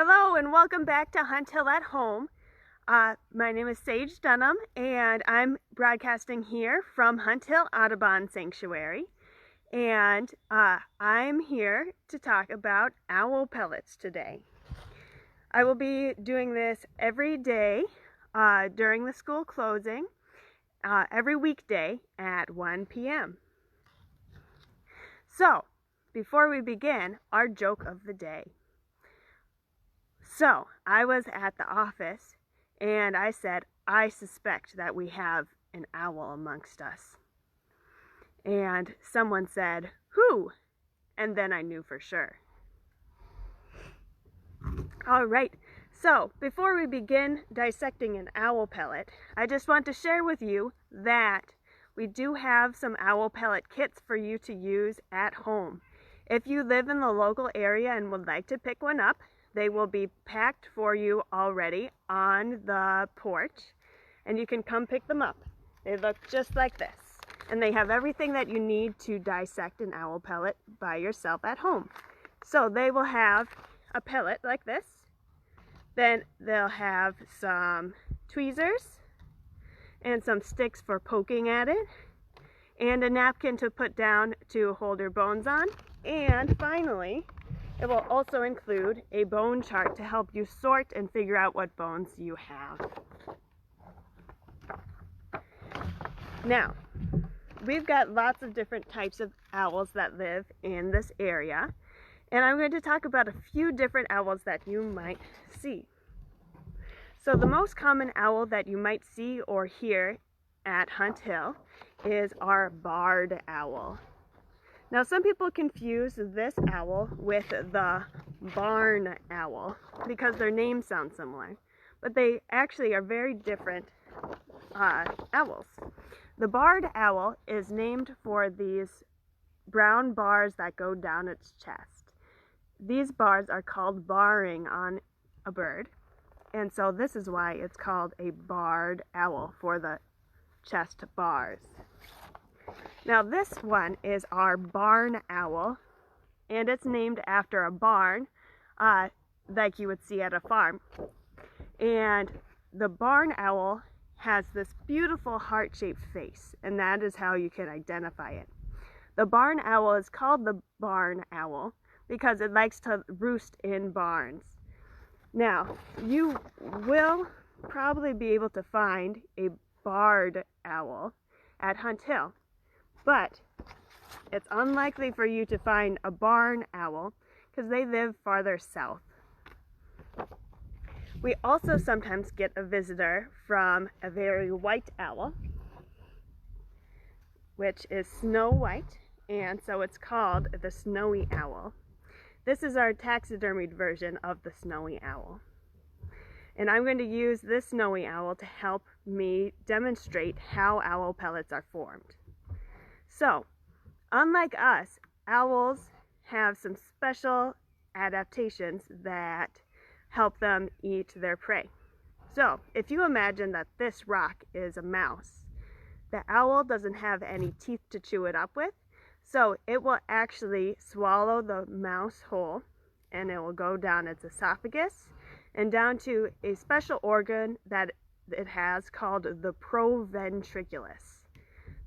Hello and welcome back to Hunt Hill at Home. My name is Sage Dunham and I'm broadcasting here from Hunt Hill Audubon Sanctuary. And I'm here to talk about owl pellets today. I will be doing this every day during the school closing, every weekday at 1 p.m. So, before we begin, our joke of the day. So, I was at the office and I said, I suspect that we have an owl amongst us. And someone said, who? And then I knew for sure. All right, so before we begin dissecting an owl pellet, I just want to share with you that we do have some owl pellet kits for you to use at home. If you live in the local area and would like to pick one up, they will be packed for you already on the porch, and you can come pick them up. They look just like this, and they have everything that you need to dissect an owl pellet by yourself at home. So they will have a pellet like this, then they'll have some tweezers and some sticks for poking at it, and a napkin to put down to hold your bones on, and finally, it will also include a bone chart to help you sort and figure out what bones you have. Now, we've got lots of different types of owls that live in this area, and I'm going to talk about a few different owls that you might see. So the most common owl that you might see or hear at Hunt Hill is our barred owl. Now, some people confuse this owl with the barn owl because their names sound similar, but they actually are very different owls. The barred owl is named for these brown bars that go down its chest. These bars are called barring on a bird, and so this is why it's called a barred owl, for the chest bars. Now this one is our barn owl, and it's named after a barn like you would see at a farm. And the barn owl has this beautiful heart-shaped face, and that is how you can identify it. The barn owl is called the barn owl because it likes to roost in barns. Now, you will probably be able to find a barred owl at Hunt Hill, but it's unlikely for you to find a barn owl because they live farther south. We also sometimes get a visitor from a very white owl, which is snow white, and so it's called the snowy owl. This is our taxidermied version of the snowy owl. And I'm going to use this snowy owl to help me demonstrate how owl pellets are formed. So, unlike us, owls have some special adaptations that help them eat their prey. So, if you imagine that this rock is a mouse, the owl doesn't have any teeth to chew it up with, so it will actually swallow the mouse whole, and it will go down its esophagus and down to a special organ that it has called the proventriculus.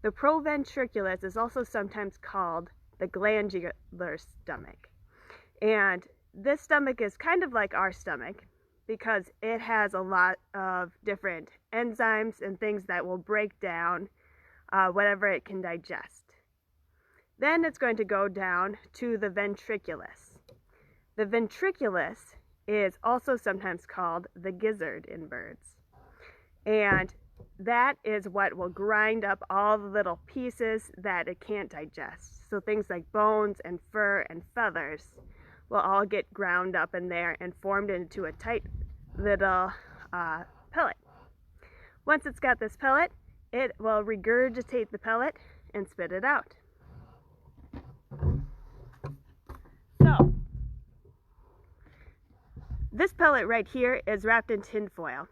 The proventriculus is also sometimes called the glandular stomach. And this stomach is kind of like our stomach because it has a lot of different enzymes and things that will break down whatever it can digest. Then it's going to go down to the ventriculus. The ventriculus is also sometimes called the gizzard in birds. And that is what will grind up all the little pieces that it can't digest. So things like bones and fur and feathers will all get ground up in there and formed into a tight little pellet. Once it's got this pellet, it will regurgitate the pellet and spit it out. So, this pellet right here is wrapped in tin foil.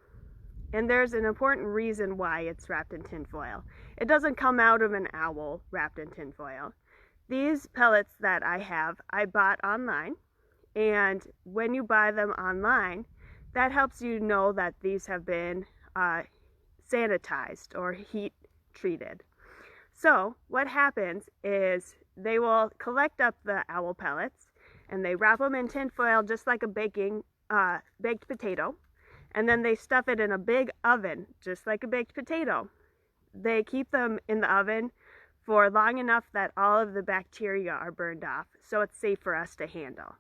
And there's an important reason why it's wrapped in tin foil. It doesn't come out of an owl wrapped in tin foil. These pellets that I have, I bought online, And when you buy them online, that helps you know that these have been sanitized or heat treated. So what happens is they will collect up the owl pellets and they wrap them in tin foil just like a baked potato, and then they stuff it in a big oven just like a baked potato. They keep them in the oven for long enough that all of the bacteria are burned off, so it's safe for us to handle.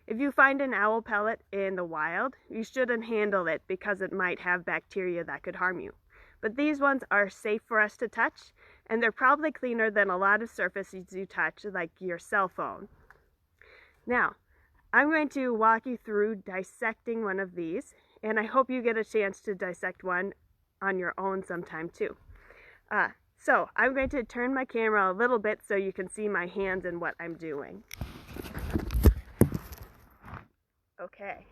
If you find an owl pellet in the wild, you shouldn't handle it because it might have bacteria that could harm you. But these ones are safe for us to touch, and they're probably cleaner than a lot of surfaces you touch, like your cell phone. Now, I'm going to walk you through dissecting one of these, and I hope you get a chance to dissect one on your own sometime too. So I'm going to turn my camera a little bit so you can see my hands and what I'm doing. Okay.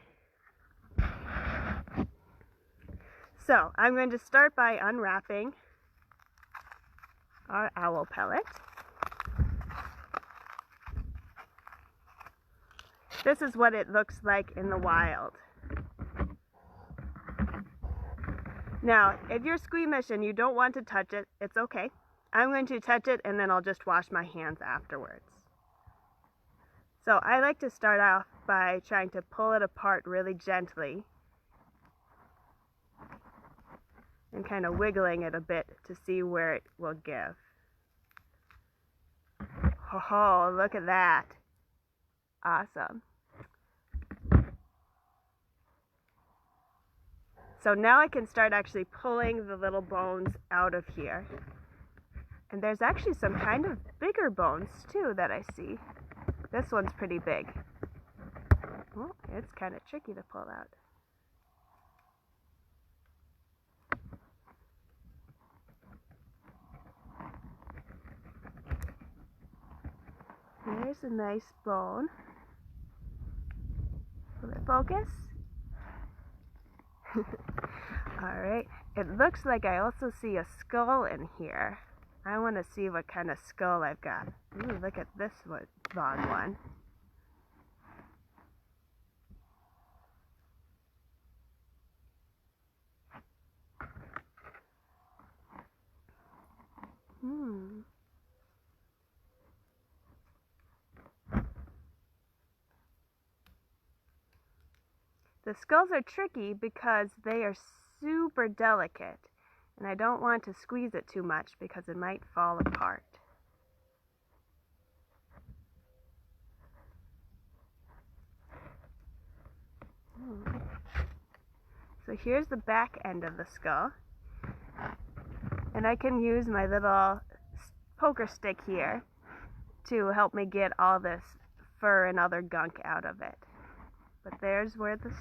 So I'm going to start by unwrapping our owl pellet. This is what it looks like in the wild. Now, if you're squeamish and you don't want to touch it, it's okay. I'm going to touch it and then I'll just wash my hands afterwards. So I like to start off by trying to pull it apart really gently and kind of wiggling it a bit to see where it will give. Oh, look at that. Awesome. So now I can start actually pulling the little bones out of here. And there's actually some kind of bigger bones too that I see. This one's pretty big. Oh, it's kind of tricky to pull out. There's a nice bone. Will it focus? Alright, it looks like I also see a skull in here. I want to see what kind of skull I've got. Ooh, look at this long one. The skulls are tricky because they are super delicate, and I don't want to squeeze it too much because it might fall apart. So here's the back end of the skull, and I can use my little poker stick here to help me get all this fur and other gunk out of it. But there's where the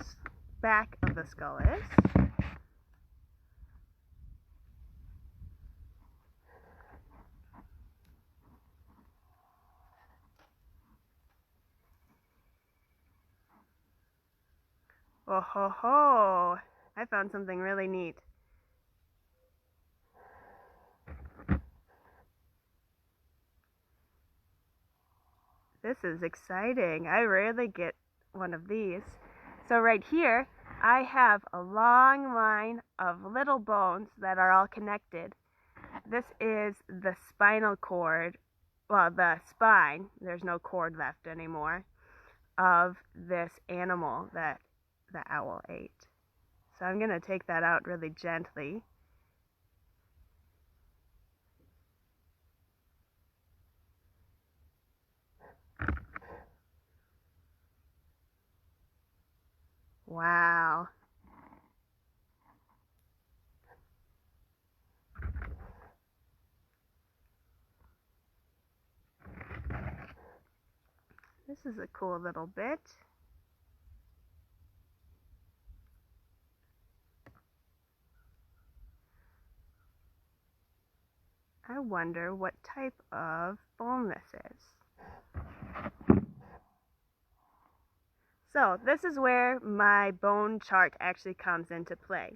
back of the skull is. Oh ho ho! I found something really neat. This is exciting. I rarely get one of these. So right here, I have a long line of little bones that are all connected. This is the spinal cord, well, the spine, there's no cord left anymore, of this animal that the owl ate. So I'm going to take that out really gently. Wow. This is a cool little bit. I wonder what type of bone this is. So this is where my bone chart actually comes into play.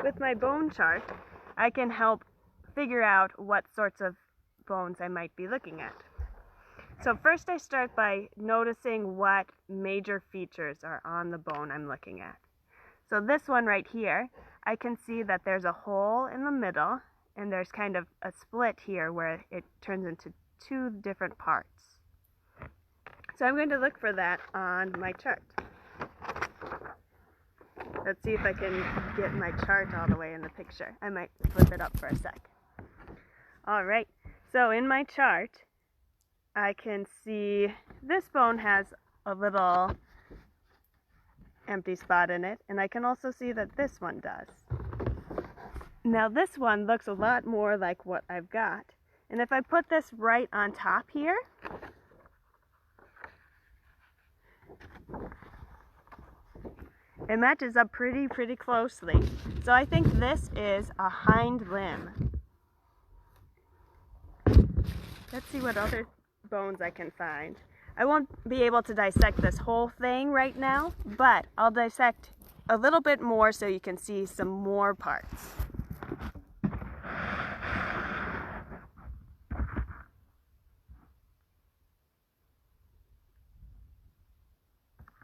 With my bone chart, I can help figure out what sorts of bones I might be looking at. So first I start by noticing what major features are on the bone I'm looking at. So this one right here, I can see that there's a hole in the middle and there's kind of a split here where it turns into two different parts. So I'm going to look for that on my chart. Let's see if I can get my chart all the way in the picture. I might flip it up for a sec. All right, so in my chart, I can see this bone has a little empty spot in it, and I can also see that this one does. Now this one looks a lot more like what I've got, and if I put this right on top here, it matches up pretty closely. So I think this is a hind limb. Let's see what other bones I can find. I won't be able to dissect this whole thing right now, but I'll dissect a little bit more so you can see some more parts.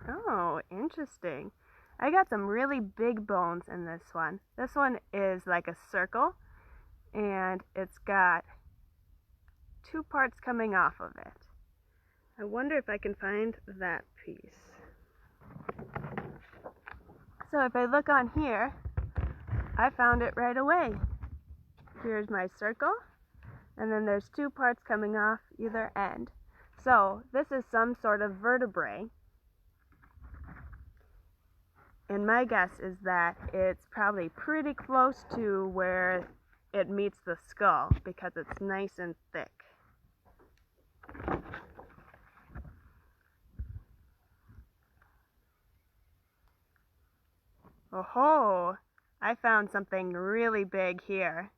Oh, interesting. I got some really big bones in this one. This one is like a circle, and it's got two parts coming off of it. I wonder if I can find that piece. So if I look on here, I found it right away. Here's my circle, and then there's two parts coming off either end. So this is some sort of vertebrae. And my guess is that it's probably pretty close to where it meets the skull because it's nice and thick. Oh-ho! I found something really big here.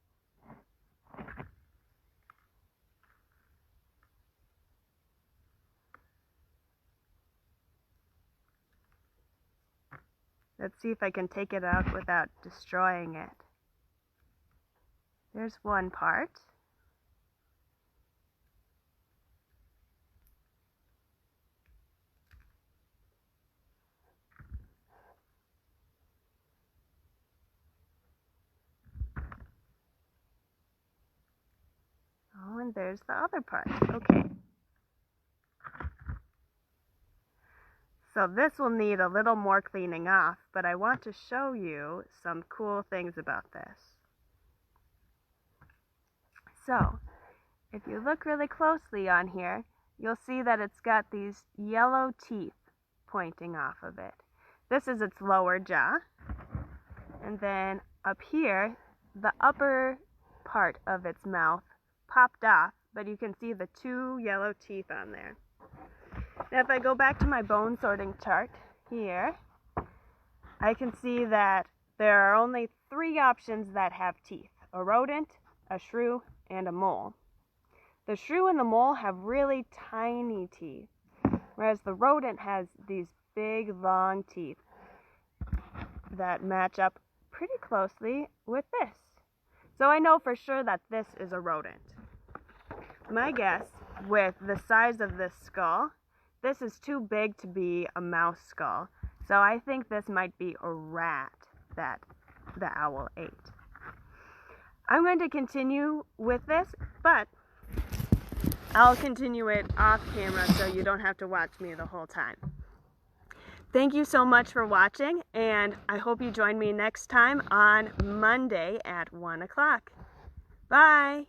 Let's see if I can take it out without destroying it. There's one part. Oh, and there's the other part. Okay. So this will need a little more cleaning off, but I want to show you some cool things about this. So, if you look really closely on here, you'll see that it's got these yellow teeth pointing off of it. This is its lower jaw. And then up here, the upper part of its mouth popped off, but you can see the two yellow teeth on there. Now if I go back to my bone sorting chart here, I can see that there are only 3 options that have teeth: a rodent, a shrew, and a mole. The shrew and the mole have really tiny teeth, whereas the rodent has these big, long teeth that match up pretty closely with this. So I know for sure that this is a rodent. My guess, with the size of this skull, this is too big to be a mouse skull. So I think this might be a rat that the owl ate. I'm going to continue with this, but I'll continue it off camera so you don't have to watch me the whole time. Thank you so much for watching, and I hope you join me next time on Monday at 1 o'clock. Bye!